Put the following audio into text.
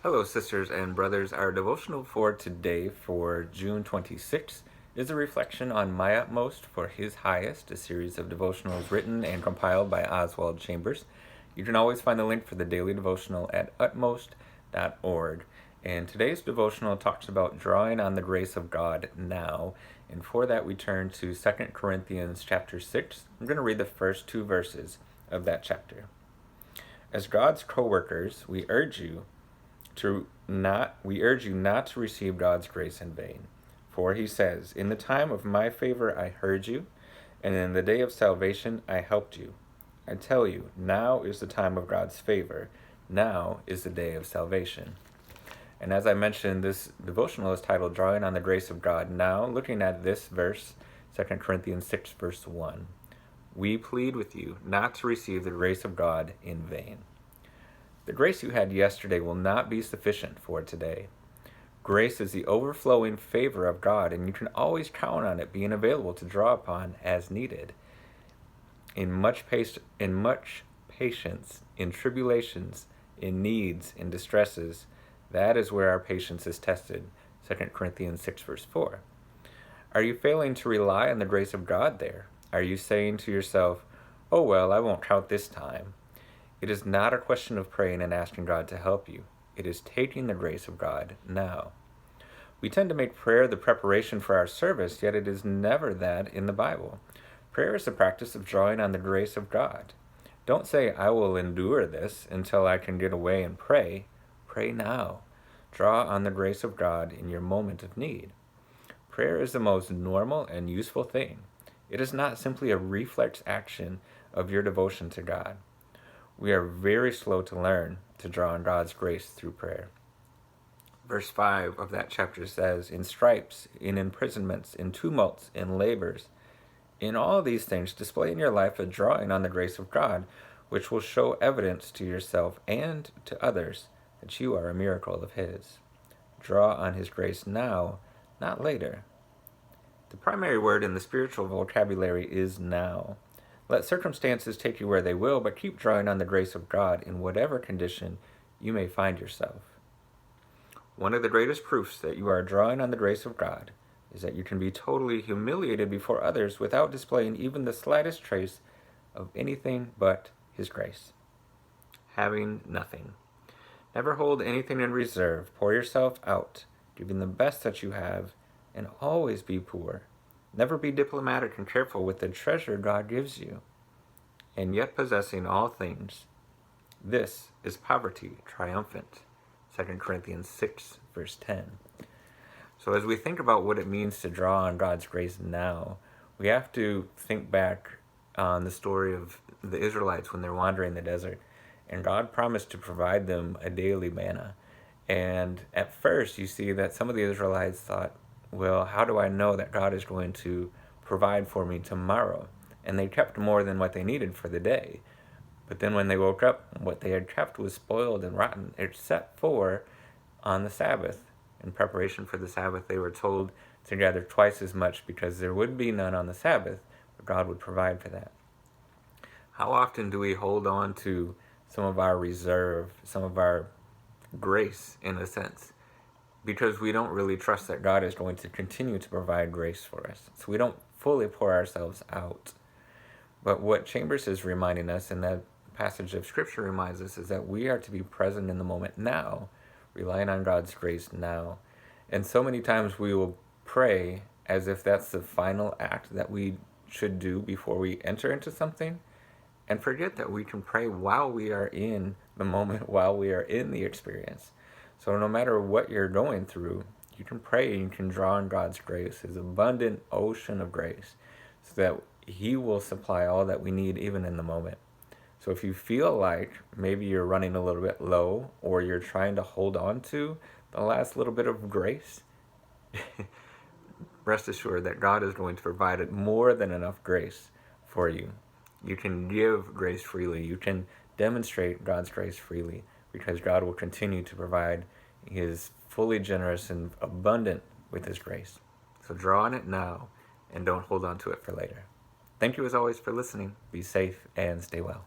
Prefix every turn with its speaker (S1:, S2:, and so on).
S1: Hello, sisters and brothers. Our devotional for today, for June 26th, is a reflection on My Utmost for His Highest, a series of devotionals written and compiled by Oswald Chambers. You can always find the link for the daily devotional at utmost.org. And today's devotional talks about drawing on the grace of God now. And for that, we turn to 2 Corinthians chapter 6. I'm going to read the first two verses of that chapter. As God's co-workers, we urge you not to receive God's grace in vain. For he says, "In the time of my favor I heard you, and in the day of salvation I helped you." I tell you, now is the time of God's favor. Now is the day of salvation. And as I mentioned, this devotional is titled Drawing on the Grace of God Now, looking at this verse, 2 Corinthians 6, verse 1. We plead with you not to receive the grace of God in vain. The grace you had yesterday will not be sufficient for today. Grace is the overflowing favor of God, and you can always count on it being available to draw upon as needed. In much patience, in tribulations, in needs, in distresses, that is where our patience is tested. 2 Corinthians 6, verse 4. Are you failing to rely on the grace of God there? Are you saying to yourself, "Oh well, I won't count this time"? It is not a question of praying and asking God to help you. It is taking the grace of God now. We tend to make prayer the preparation for our service, yet it is never that in the Bible. Prayer is the practice of drawing on the grace of God. Don't say, "I will endure this until I can get away and pray." Pray now. Draw on the grace of God in your moment of need. Prayer is the most normal and useful thing. It is not simply a reflex action of your devotion to God. We are very slow to learn to draw on God's grace through prayer. Verse 5 of that chapter says, "In stripes, in imprisonments, in tumults, in labors, in all these things, display in your life a drawing on the grace of God, which will show evidence to yourself and to others that you are a miracle of His." Draw on His grace now, not later. The primary word in the spiritual vocabulary is now. Let circumstances take you where they will, but keep drawing on the grace of God in whatever condition you may find yourself. One of the greatest proofs that you are drawing on the grace of God is that you can be totally humiliated before others without displaying even the slightest trace of anything but His grace. Having nothing. Never hold anything in reserve. Pour yourself out, giving the best that you have, and always be poor. Never be diplomatic and careful with the treasure God gives you, and yet possessing all things. This is poverty triumphant. 2 Corinthians 6, verse 10. So as we think about what it means to draw on God's grace now, we have to think back on the story of the Israelites when they're wandering the desert. And God promised to provide them a daily manna. And at first you see that some of the Israelites thought, well, how do I know that God is going to provide for me tomorrow? And they kept more than what they needed for the day. But then when they woke up, what they had kept was spoiled and rotten, except for on the Sabbath. In preparation for the Sabbath, they were told to gather twice as much because there would be none on the Sabbath, but God would provide for that. How often do we hold on to some of our reserve, some of our grace, in a sense, because we don't really trust that God is going to continue to provide grace for us. So we don't fully pour ourselves out. But what Chambers is reminding us, and that passage of Scripture reminds us, is that we are to be present in the moment now, relying on God's grace now. And so many times we will pray as if that's the final act that we should do before we enter into something, and forget that we can pray while we are in the moment, while we are in the experience. So no matter what you're going through, you can pray and you can draw on God's grace, His abundant ocean of grace, so that He will supply all that we need even in the moment. So if you feel like maybe you're running a little bit low, or you're trying to hold on to the last little bit of grace, rest assured that God is going to provide more than enough grace for you. You can give grace freely. You can demonstrate God's grace freely, because God will continue to provide. He is fully generous and abundant with His grace. So draw on it now and don't hold on to it for later. Thank you as always for listening. Be safe and stay well.